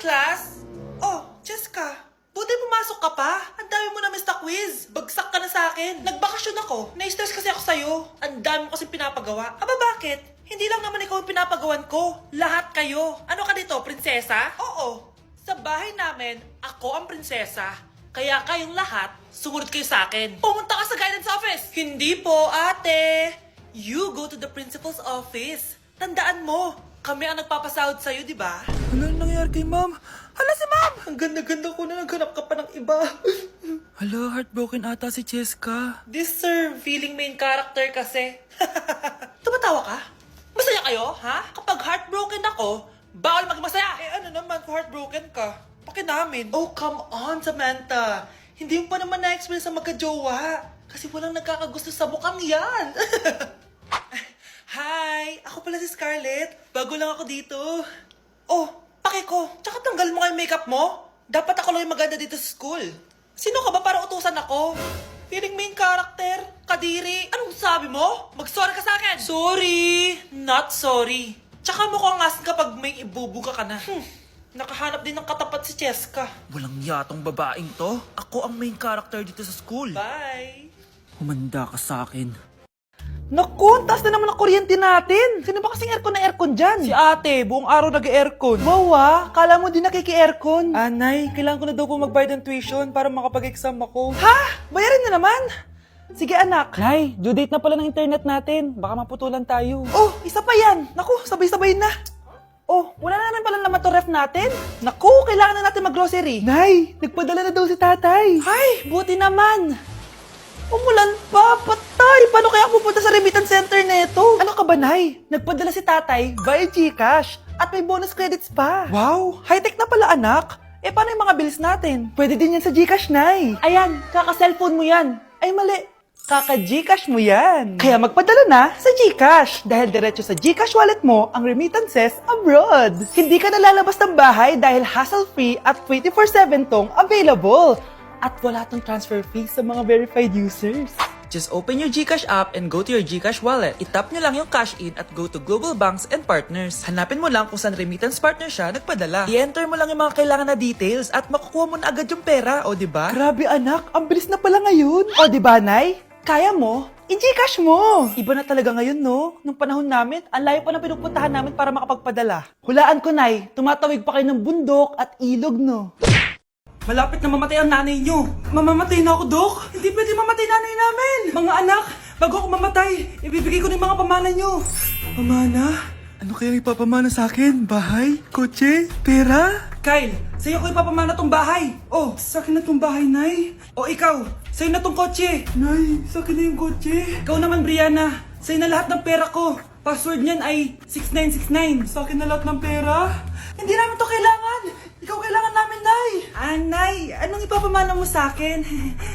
class! Oh, Jessica, buti pumasok ka pa. Ang dami mo na miss na quiz. Bagsak ka na sa akin. Nagbakasyon ako. Na-stress kasi ako sa'yo. Ang dami mo kasi pinapagawa. Aba, bakit? Hindi lang naman ikaw ang pinapagawan ko. Lahat kayo. Ano ka dito, prinsesa? Oo. Sa bahay namin, ako ang prinsesa. Kaya kayong lahat, sumunod kayo sa akin. Pumunta ka sa guidance office! Hindi po, ate. You go to the principal's office. Tandaan mo, kami ang nagpapasahod sa'yo, di ba? Ano nangyari kay ma'am? Hala si ma'am! Ang ganda-ganda ko na naghanap ka pa ng iba. Hala, heartbroken ata si Cheska. This sir, feeling main character kasi. Tumatawa ka? Masaya kayo, ha? Kapag heartbroken ako, bawal maging masaya. Eh ano naman kung heartbroken ka? Paki namin. Oh, come on, Samantha. Hindi mo pa naman na-experience sa magka-jowa. Kasi walang nagkakagusto sa mukhang yan. Hi! Ako pala si Scarlett. Bago lang ako dito. Oh, paki ko. Tsaka tanggal mo nga yung makeup mo. Dapat ako lang yung maganda dito sa school. Sino ka ba para utusan ako? Feeling main character? Kadiri? Anong sabi mo? Mag-sorry ka sa akin! Sorry! Not sorry. Tsaka mukhang asin kapag may ibubuga ka na. Nakahanap din ng katapat si Cheska. Walang yatong babaeng to. Ako ang main character dito sa school. Bye! Humanda ka sa akin. Naku, taas na naman ang kuryente natin. Sino ba kasing aircon dyan? Si ate, buong araw nag-aircon. Wow kala mo din nakiki-aircon. Anay, kailangan ko na daw po magbayad ng tuition para makapag-exam ako. Ha? Bayarin na naman? Sige anak. Nay, due date na pala ng internet natin. Baka maputulan tayo. Oh, isa pa yan. Naku, sabay-sabay na. Oh, wala na naman pala naman to ref natin. Naku, kailangan na natin mag-grocery. Nay, nagpadala na daw si tatay. Ay, buti naman. Umulan pa, patay. Paano kaya ako pupunta sa remittance center nito? Ano ka ba, Nay? Nagpadala si tatay via GCash at may bonus credits pa. Wow, high-tech na pala, anak. Eh, paano yung mga bills natin? Pwede din yan sa GCash, Nay. Ayan, kaka-cellphone mo yan. Ay, mali. Kaka-GCash mo yan. Kaya magpadala na sa GCash dahil diretso sa GCash wallet mo ang remittances abroad. Hindi ka nalalabas ng bahay dahil hassle-free at 24/7 tong available. At wala tong transfer fee sa mga verified users. Just open your GCash app and go to your GCash wallet. Itap nyo lang yung cash in at go to global banks and partners. Hanapin mo lang kung saan remittance partner siya nagpadala. I-enter mo lang yung mga kailangan na details at makukuha mo na agad yung pera, o diba? Grabe anak, ang bilis na pala ngayon. O diba, Nay? Kaya mo? I-GCash mo! Iba na talaga ngayon, no? Nung panahon namin, ang layo pa na pinupuntahan namin para makapagpadala. Hulaan ko, Nay, tumatawid pa kayo ng bundok at ilog, no? Malapit na mamatay ang nanay nyo. Mamamatay na ako, Dok. Hindi pwede mamatay nanay namin. Mga anak, bago ako mamatay, ibibigay ko na yung mga pamana nyo. Pamana? Ano kaya ipapamana sa akin? Bahay? Kotse? Pera? Kyle, sa'yo ko ipapamana tong bahay. Oh, sa akin na tong bahay, Nay. O ikaw, sa'yo na tong kotse. Nay, sa akin na yung kotse. Ikaw naman, Brianna, sa'yo na lahat ng pera ko. Password niyan ay 6969. Sa akin na lahat ng pera. Hindi namin to kailangan. Ikaw kailangan namin, Nay. Nay, anong ipapamana mo sa akin?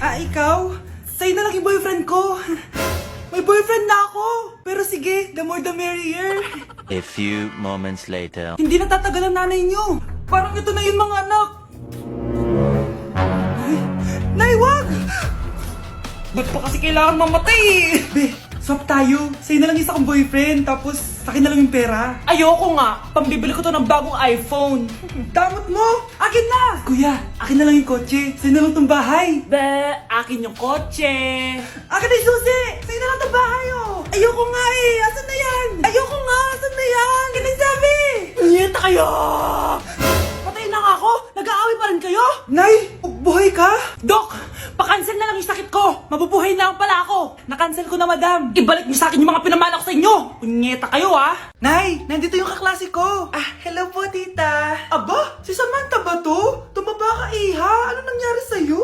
Ikaw? Sa'yo na lang yung boyfriend ko. May boyfriend na ako. Pero sige, the more the merrier. A few moments later. Hindi natatagal ang nanay niyo. Parang ito na yung mga anak. Nay, wag! Ba't pa kasi kailangan mamatay? Be, swap tayo. Sa'yo na lang isa kong boyfriend, tapos sa akin na lang yung pera. Ayoko nga. Pambibili ko to ng bagong iPhone. Damot mo! Akin na! Kuya, akin na lang yung kotse. Sa'yo na lang tong bahay. Be, akin yung kotse. Akin na yung susi! Sa'yo na lang tong bahay, oh! Ayoko nga eh! Asan na yan? Ayoko nga! Asan na yan? Kinisabi! Niyeta kayo! Patay na nga ako! Nag-aaway pa rin kayo? Nay! Buhay ka? Dok! Pa-cancel na lang yung sakit ko! Mabubuhay na lang pala ako! Na-cancel ko na, madam! Ibalik niyo sa akin yung mga pinamala ko sa inyo! Punyeta kayo, ah! Nay, nandito yung kaklase ko. Hello po, tita. Aba, si Samantha ba to? Tumaba ka, iha. Ano nangyari sa'yo?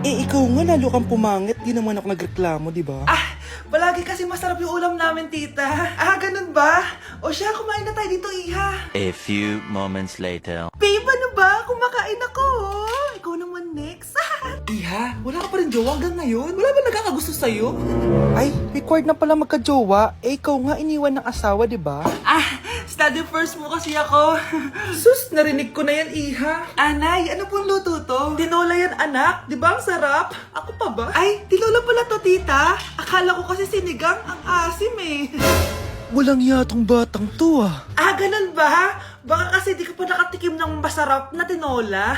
Ikaw nga lalo kang pumangit. Di naman ako nagreklamo, di ba? Palagi kasi masarap yung ulam namin, tita. Ganun ba? O siya, kumain na tayo dito, iha. A few moments later. Babe, ano ba? Kumakain ako. Ikaw naman next. Iha, wala ka pa rin jowa hanggang ngayon? Wala ba nagkakagusto sa'yo? Ay, required na pala magka-jowa. Ikaw nga iniwan ng asawa, di ba? Study first mo kasi ako. Sus, narinig ko na yan, iha. Anay, ano pong luto to? Tinola yan, anak. Di ba ang sarap? Ako pa ba? Ay, tinola pala to, tita. Akala ko kasi sinigang ang asim eh. Walang yatong batang to ah. Ganun ba? Baka kasi di ka pa nakatikim ng masarap na tinola.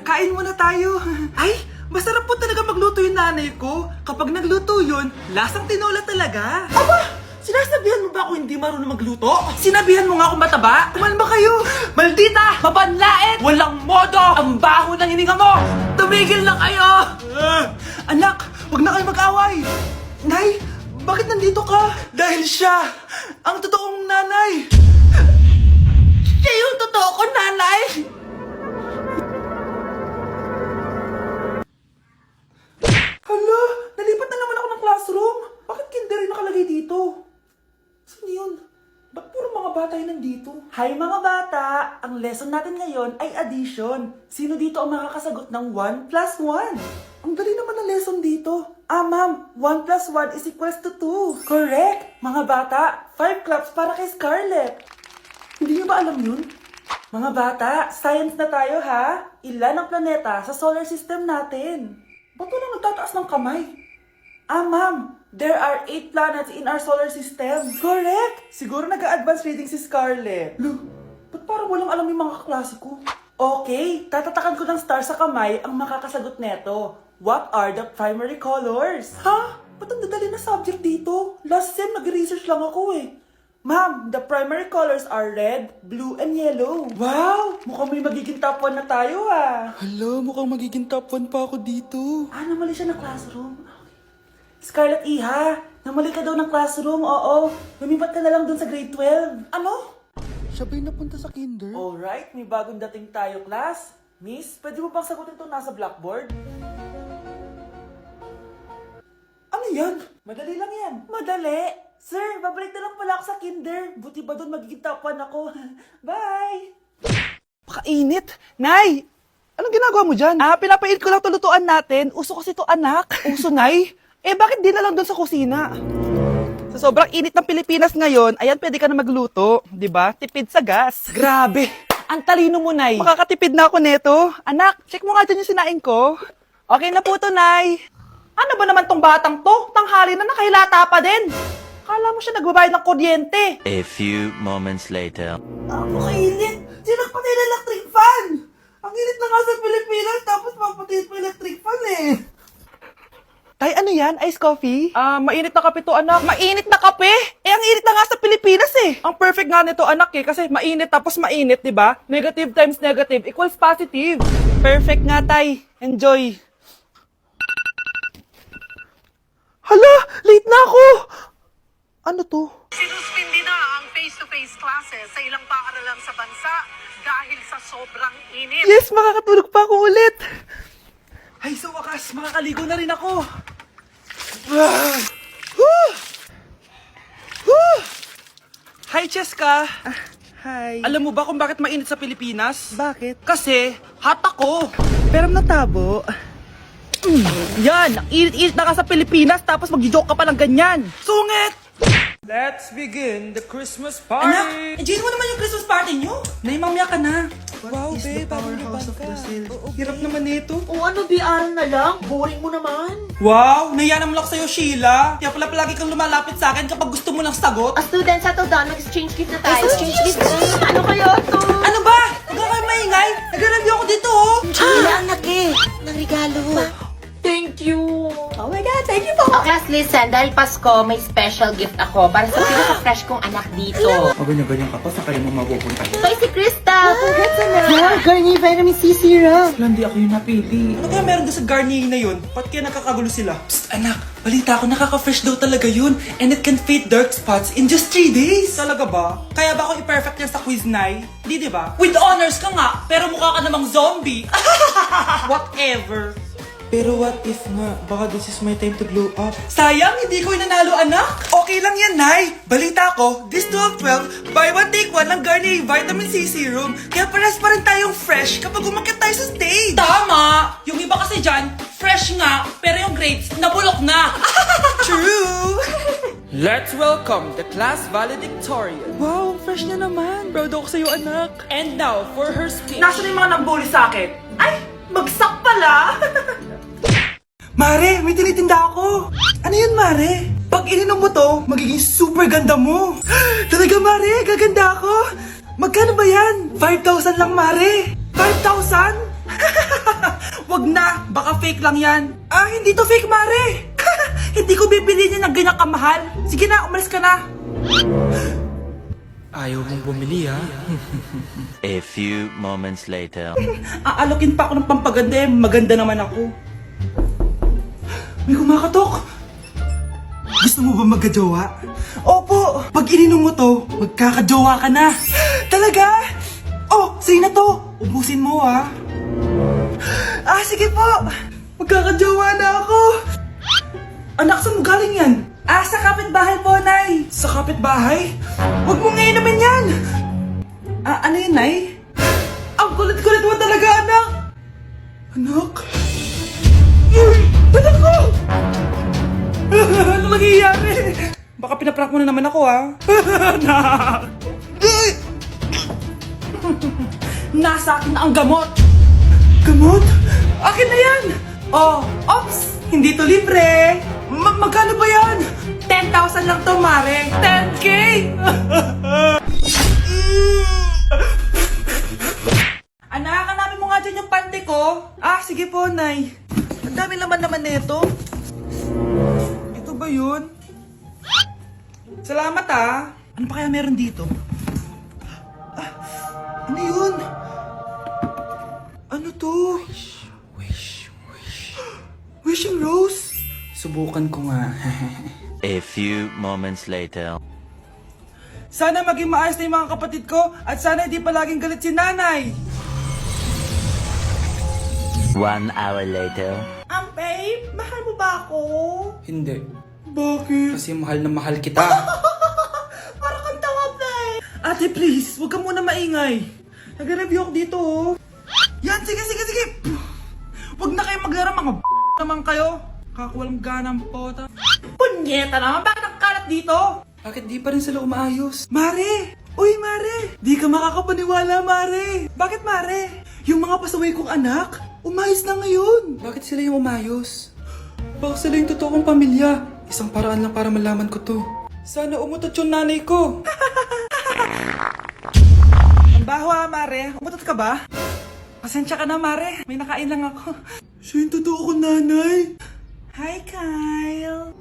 Kain muna tayo. Ay, masarap po talaga magluto yung nanay ko. Kapag nagluto yun, lasang tinola talaga. Aba, sinasabihan mo ba ako hindi marunong magluto? Sinabihan mo nga ako mataba? Kumalma kayo. Maldita, mabanlait, walang modo, ang baho ng hininga mo. Tumigil na kayo. Anak, wag na kayo mag-away. Nay, bakit nandito ka? Dahil siya, ang totoong nanay. Siya yung totoo ko, nanay! Hala, nalipat na naman ako ng classroom. Bakit kinder yung nakalagay dito? Saan yun? Ba't puro mga bata yung nandito? Hi mga bata! Ang lesson natin ngayon ay addition. Sino dito ang makakasagot ng 1 plus 1? Ang dali naman ng lesson dito. Ma'am, 1 plus 1 is equals to 2. Correct! Mga bata, 5 claps para kay Scarlett. Hindi niyo ba alam yun? Mga bata, science na tayo ha. Ilan ang planeta sa solar system natin? Ba't walang nagtataas ng kamay? Ma'am, there are 8 planets in our solar system. Correct! Siguro nag-a-advance reading si Scarlett. Lo, ba't parang walang alam yung mga kaklase ko? Okay, tatatakan ko ng star sa kamay ang makakasagot neto. What are the primary colors? Ha? Ba't ang dadali na subject dito? Last sem, nag-research lang ako eh. Ma'am, the primary colors are red, blue, and yellow. Wow! Mukhang may magiging top 1 na tayo ah. Hala, mukhang magiging top 1 pa ako dito. Namali siya ng classroom. Scarlett Iha, namali ka daw ng classroom, oo. Lumipat ka na lang dun sa grade 12. Ano? Siya ba'y napunta sa kinder? Alright, may bagong dating tayo, class. Miss, pwede mo bang sagutin itong nasa blackboard? Ano yan? Madali lang yan. Madali? Sir, babalik na lang pala ako sa kinder. Buti ba doon magiging top 1 ako? Bye! Pakainit! Nay! Anong ginagawa mo dyan? Pinapainit ko lang tulutuan natin. Uso kasi to anak. Uso, Nay? Bakit di na lang doon sa kusina? Sa sobrang init ng Pilipinas ngayon, ayan, pwede ka na magluto. Di ba? Tipid sa gas. Grabe! Ang talino mo, Nay. Makakatipid na ako neto. Anak, check mo nga dyan yung sinain ko. Okay na po to, Nay. Ano ba naman tong batang to? Tanghali na nakahilata pa din. Akala mo siya nagbabayad ng kuryente. A few moments later. Napakainit. Sinakpatay na electric fan. Ang init na nga sa Pilipinas, tapos mapatay pa electric fan eh. Tay, ano yan? Ice coffee? Mainit na kape to, anak. Mainit na kape? Ang init na nga sa Pilipinas eh. Ang perfect nga nito, anak eh. Kasi mainit tapos mainit, di ba? Negative times negative equals positive. Perfect nga, Tay. Enjoy. Hala! Late na ako! Ano to? Sinuspindi na ang face-to-face classes sa ilang paaralan sa bansa dahil sa sobrang init. Yes, makakatulog pa ako ulit. Ay, sa wakas, makakaligo na rin ako. Hi, Cheska. Hi. Alam mo ba kung bakit mainit sa Pilipinas? Bakit? Kasi, hot ako. Pero natabo. Yan, ang init-init na ka sa Pilipinas tapos mag-joke ka pa ng ganyan. Sungit! Let's begin the Christmas party! Anak, enjoy mo naman yung Christmas party nyo. Naimamya ka na. Wow, babe, parang powerhouse naban ka. Hirap naman nito. O ano, BR na lang? Boring mo naman. Wow, nahiya naman ako sa'yo, Sheila. Kaya pala palagi kang lumalapit sa akin kapag gusto mo ng sagot. A student, settle down. Mag-exchange gift na tayo. Exchange gift. Ano kaya to? Ano ba? Huwag ka kayo maingay. Nag-review ako dito, oh. Wala ang laki ng regalo. Thank you. Oh my God, thank you po. Oh, class, listen. Dahil Pasko, may special gift ako para sa pinaka-fresh kong anak dito. O ganyan-ganyan ka pa, saan kayo mo mapupunta? Ito ay si Krista. Congrats na. Yeah, Garnier Vitamin C Serum. Hindi ako yung napili. Ano kaya meron doon sa Garnier na yun? Ba't kaya nakakagulo sila? Psst, anak. Balita ko, nakaka-fresh daw talaga yun. And it can fade dark spots in just 3 days. Talaga ba? Kaya ba ako i-perfect yan sa quiz, Nay? Di ba? With honors ka nga, pero mukha ka namang zombie. Whatever. Pero what if nga, baka this is my time to glow up. Sayang, hindi ko inanalo, anak. Okay lang yan, Nay. Balita ko, this 12-12, buy one take one ng Garnier Vitamin C Serum. Kaya pares pa rin tayong fresh kapag umakyat tayo sa stage. Tama! Yung iba kasi dyan, fresh nga, pero yung grades, nabulok na. True! Let's welcome the class valedictorian. Wow, fresh na naman. Proud ako sa'yo, anak. And now, for her speech. Nasaan yung mga nag-bully sa akin? Ay, bagsak pala! Mare, may tinitinda ako. Ano yun, Mare? Pag ininom mo to, magiging super ganda mo. Talaga, Mare, gaganda ako. Magkano ba yan? 5,000 lang, Mare. 5,000? Wag na, baka fake lang yan. Hindi to fake, Mare. Hindi ko bibili niya ng ganyan kamahal. Sige na, umalis ka na. Ayaw mong bumili ha? A few moments later. Aalokin pa ako ng pampaganda maganda naman ako. May kumakatok. Gusto mo ba magkajowa? Opo, pag ininom mo to, magkakajowa ka na. Talaga? Oh, sa'yo na to. Ubusin mo ha. Sige po. Magkakajowa na ako. Anak, saan mo galing yan? Sa kapitbahay po, Nay. Sa kapitbahay? Huwag mo ngayon naman yan. Ano yun, Nay? Ang kulit-kulit mo talaga, anak. Anak? Uy! Anak ko! Ano nangyayari? Baka pinaprank mo na naman ako, ha? Anak! Nasa akin na ang gamot! Gamot? Akin na yan! Ops! Hindi to libre! Magkano ba yan? 10,000 lang to, Mare! 10K! Anak, hanapin mo nga dyan yung pante ko. Sige po, Nay. Ang dami naman nito. Ito ba yun? Salamat, Ano pa kaya meron dito? Ano yun? Ano to? Wishing Rose? Subukan ko nga. A few moments later. Sana maging maayos na yung mga kapatid ko at sana hindi palaging galit si nanay. 1 hour later. Babe, mahal mo ba ako? Hindi. Bakit? Kasi mahal na mahal kita. Parang kang tawa, babe. Ate, please, huwag ka muna maingay. Nag-review ako dito, Yan, sige. Huwag na kayo maglaro, mga naman kayo. Kakawalang ganang pota. Punyeta naman, bakit nagkalat dito? Bakit di pa rin sila umaayos? Mare! Uy, Mare! Di ka makakapaniwala, Mare! Bakit, Mare? Yung mga pasaway kong anak, umayos na ngayon. Bakit sila yung umayos? Baka sila yung totoong pamilya. Isang paraan lang para malaman ko to. Sana umutot yung nanay ko. Ang baho, Mare. Umutot ka ba? Pasensya ka na, Mare. May nakain lang ako. Siya yung totoo ko, nanay. Hi, Kyle.